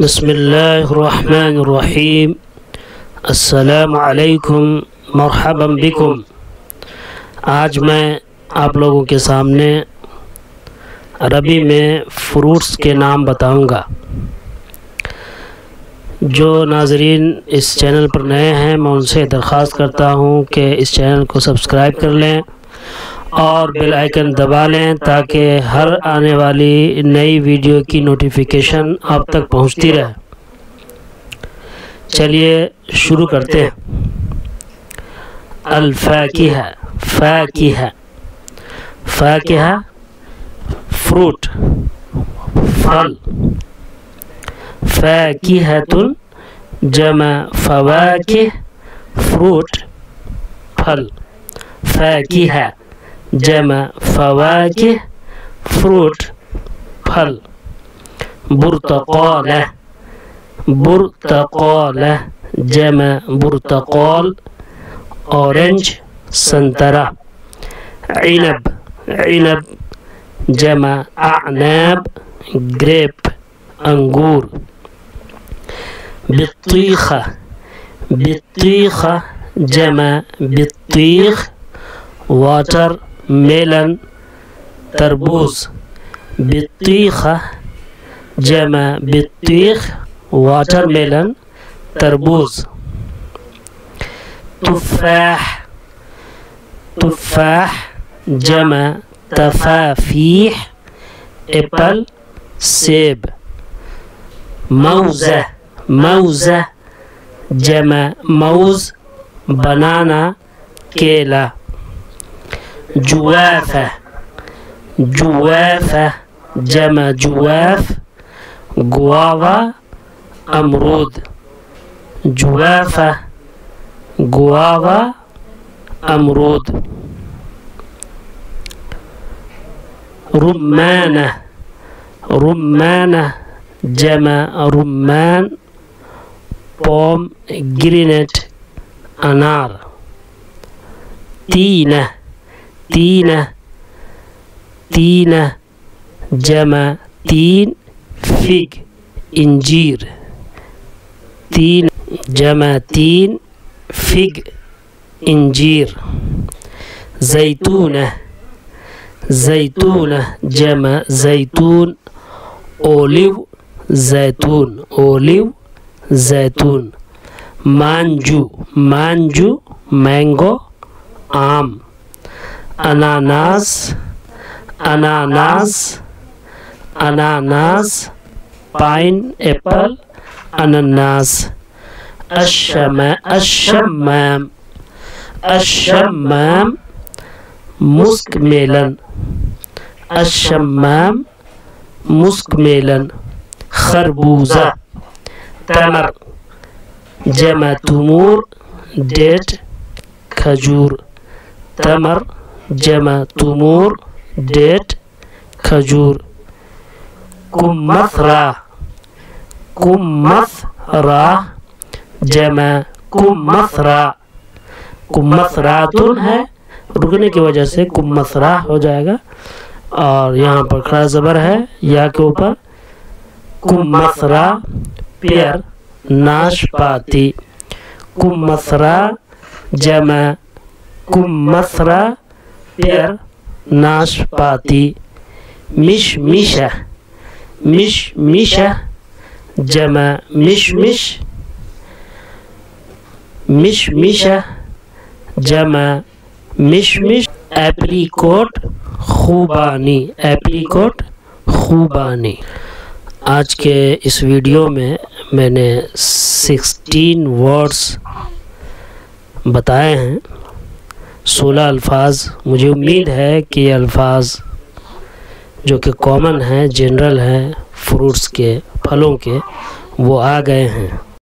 بسم اللہ الرحمن الرحیم۔ السلام علیکم، مرحبا بکم۔ آج میں آپ لوگوں کے سامنے عربی میں فروٹس کے نام بتاؤں گا۔ جو ناظرین اس چینل پر نئے ہیں میں ان سے درخواست کرتا ہوں کہ اس چینل کو سبسکرائب کر لیں اور بیل آئیکن دبا لیں تاکہ ہر آنے والی نئی ویڈیو کی نوٹیفیکیشن آپ تک پہنچتی رہے۔ چلیے شروع کرتے ہیں۔ الفاکہہ، فاکہہ، فاکہہ فروٹ، پھل۔ فاکہۃ جمع فواکہ، فروٹ پھل۔ فاکہہ جمع فواکہ، فروٹ پھل۔ برتقالہ، برتقالہ جمع برتقال، اورنج سنترہ۔ عنب، عنب جمع اعناب، گریپ انگور۔ بطیخہ، بطیخہ جمع بطیخ، واٹر میلن تربوز۔ بطیخہ جمع بطیخ، واٹر میلن تربوز۔ تفاح، تفاح جمع تفافیح، ایپل سیب۔ موزہ، موزہ جمع موز، بنانا کیلا۔ جوافہ، جوافہ جمع جواف، گواوا امرود۔ جوافہ، گواوا امرود۔ رمانہ، رمانہ جمع رمان، پوم گرینٹ انار۔ تینہ، تینہ، تینہ جمع تین، فگ انجیر۔ تین جمع تین، فگ انجیر۔ زیتونہ، زیتونہ جمع زیتون، اولیو زیتون، اولیو زیتون۔ مانجو، مانجو مینگو آم۔ اناناس، اناناس، اناناس پائن ایپل انناس۔ الشمام، الشمام مسک میلن، الشمام مسک میلن۔ خربوزہ، تمر جمع تمور، ڈیٹ کھجور۔ تمر جمع تمور، ڈیٹ کھجور۔ کمثرى، کمثرى جمع کمثرى، کمثراتن ہے، رکنے کی وجہ سے کمثرى ہو جائے گا، اور یہاں پر کھڑا زبر ہے یا کے اوپر۔ کمثرى پیئر ناشپاتی۔ کمثرى جمع کمثرى پیئر ناشپاتی۔ مشمشہ، مشمشہ جمع مشمش، مشمشہ جمع مشمش۔ ایپریکوٹ خوبانی، ایپریکوٹ خوبانی۔ آج کے اس ویڈیو میں نے 16 ورڈز بتائے ہیں، 16 الفاظ۔ مجھے امید ہے کہ یہ الفاظ جو کہ کامن ہیں، جنرل ہیں، فروٹس کے، پھلوں کے، وہ آ گئے ہیں۔